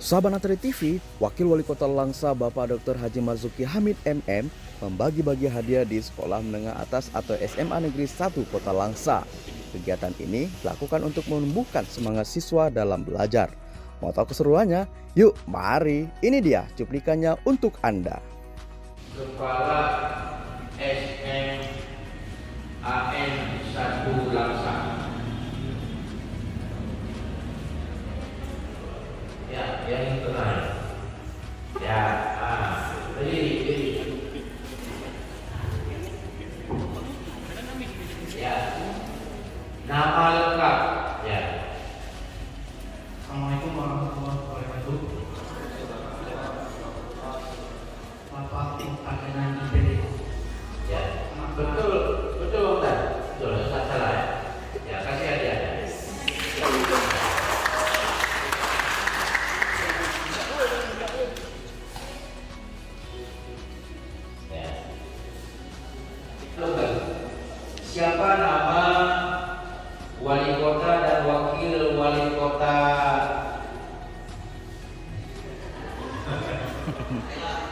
Sahabat Natri TV, Wakil Wali Kota Langsa Bapak Dr. Haji Marzuki Hamid MM membagi-bagi hadiah di Sekolah Menengah Atas atau SMA Negeri 1 Kota Langsa. Kegiatan ini dilakukan untuk menumbuhkan semangat siswa dalam belajar. Mau tahu keseruannya? Yuk, mari. Ini dia cuplikannya untuk Anda. Kepala SMAN 1 Langsa. Ya, yang tengah. Ya, berdiri. Ya, nama lengkap. Ya. Assalamualaikum warahmatullahi wabarakatuh. Bapak Pimpinan IPD. Ya, betul, Ustaz. Betul, Ustaz salah ya. Ya, kasih hadiah. Ya. Siapa nama wali kota dan wakil wali kota?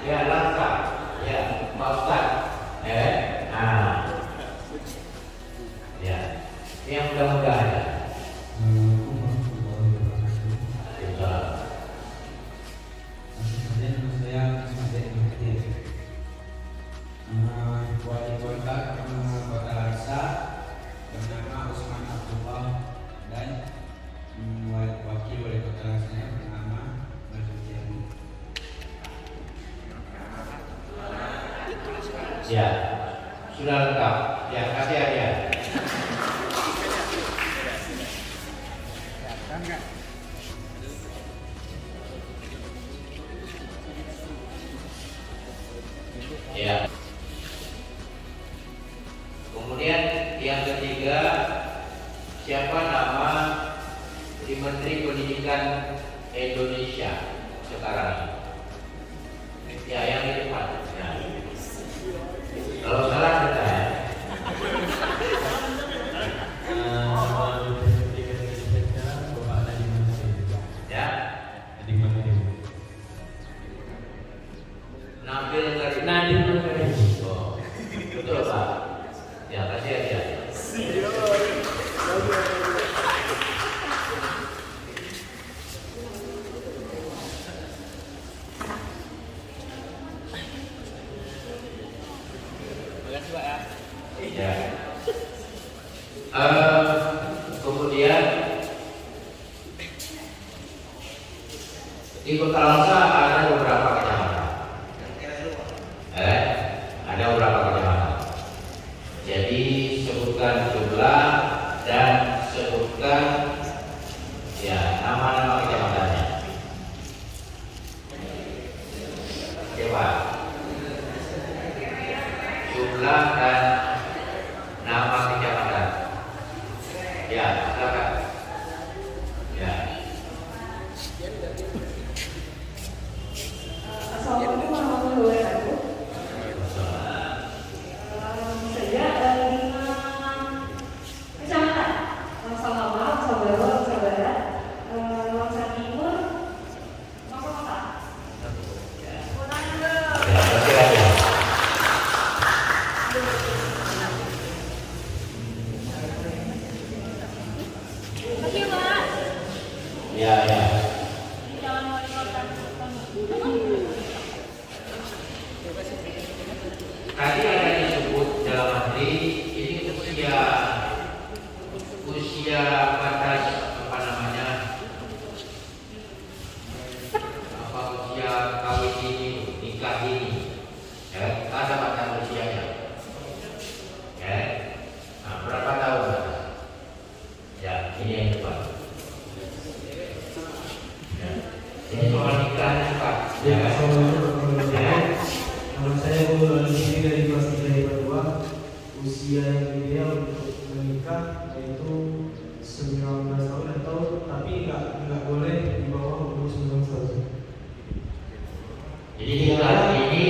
Ya, Langsa. Ya, Pak Ustaz. Ya, yang mudah-mudahan ya. Wali kota Kota Langsa bernama Usman Abdullah dan wakil wali kota Langsa bernama Marzuki Hamid. Ya, sudah lengkap. Ya, kasih hadiah. Ya. Kemudian yang ketiga, siapa nama di Menteri Pendidikan Indonesia sekarang? Ya, yang di depan. Ya. Kalau salah kita ya. Ya. Nadiem Makarim. Oh, betul Pak. Ya, kasih hadiah. Makasih Pak ya. Ya. Kemudian di Kota Langsa ada beberapa kecamatan. Ada beberapa kecamatan. Jadi sebutkan jumlah dan sebutkan ya nama-nama kecamatannya. Oke Pak. Jumlah dan nama kecamatan. Ya, silakan. Ya. Assalamualaikum warahmatullahi wabarakatuh. Saya ada 5 kecamatan: Langsa Lama, Langsa Baru, Langsa Barat, Langsa Timur, Langsa Kota. Ya, kasih hadiah. Oke Pak. Ya, ya. Jalan Wali Kota. Tadi ada disebut dalam arti ini usia batas apa namanya, usia kawin ini, nikah ini, ya ada batas usianya, ya. Nah, berapa tahun? Ya, ini yang depan. Ya. Ini soal nikah Pak. Ya, kan? Ya. Nama saya Bola Lini dari kelas 3 IPA 2. Usia yang ideal untuk menikah yaitu 19 tahun atau tapi nggak boleh di bawah umur 19 tahun. Jadi nikah ini,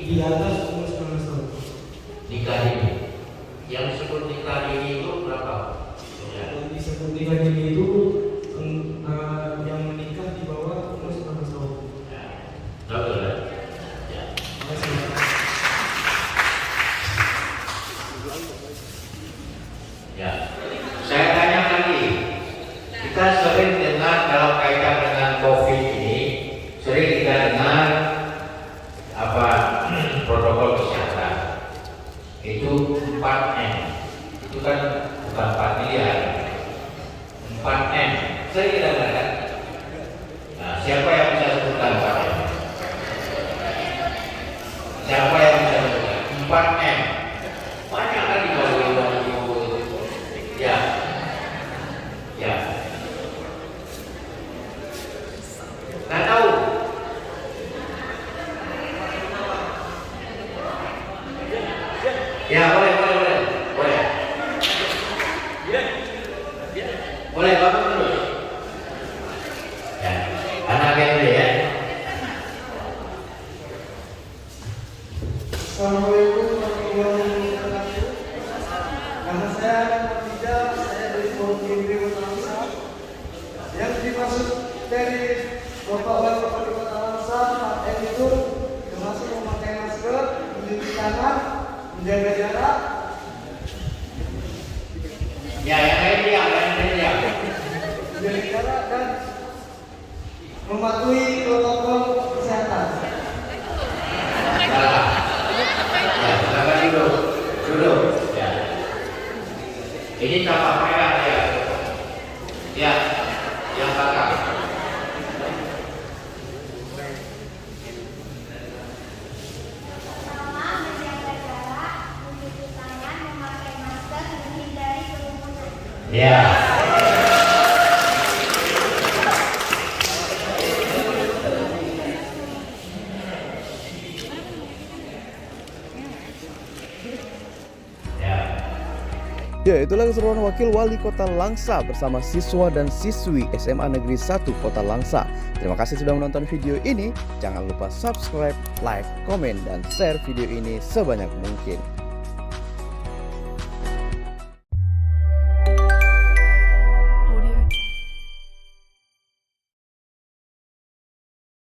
Di atas umur 19 tahun. nikah ini, yang disebut nikah ini itu berapa? Ya. Yang disebut nikah dini itu yang menikah di bawah umur 19 kan bukan 4 miliar, 4M. Saya tidak kan? Nah, siapa yang bisa sebutkan 4M? Siapa yang bisa sebutkan 4M? Banyak kan di bawah itu. Ya, ya. Nggak tahu. Ya, boleh. Boleh, Bapak dulu. Ya, anaknya dulu ya. Assalamualaikum warahmatullahi wabarakatuh. Nama saya Tidak, saya dari Polri Kota Langsa. Yang dimaksud dari Bapak Wali Kota Langsa 4M itu termasuk memakai masker, mencuci tangan, menjaga jarak, Ya, yang lain diam. menjaga jarak dan mematuhi protokol kesehatan. Salah. Ya, silakan duduk. Ya. Ini kapal merah ya. Ya, yang belakang. Pertama, menjaga jarak, mencuci tangan, memakai masker, menghindari kerumunan. Ya. Ya, itulah keseruan Wakil Wali Kota Langsa bersama siswa dan siswi SMA Negeri 1 Kota Langsa. Terima kasih sudah menonton video ini. Jangan lupa subscribe, like, komen, dan share video ini sebanyak mungkin.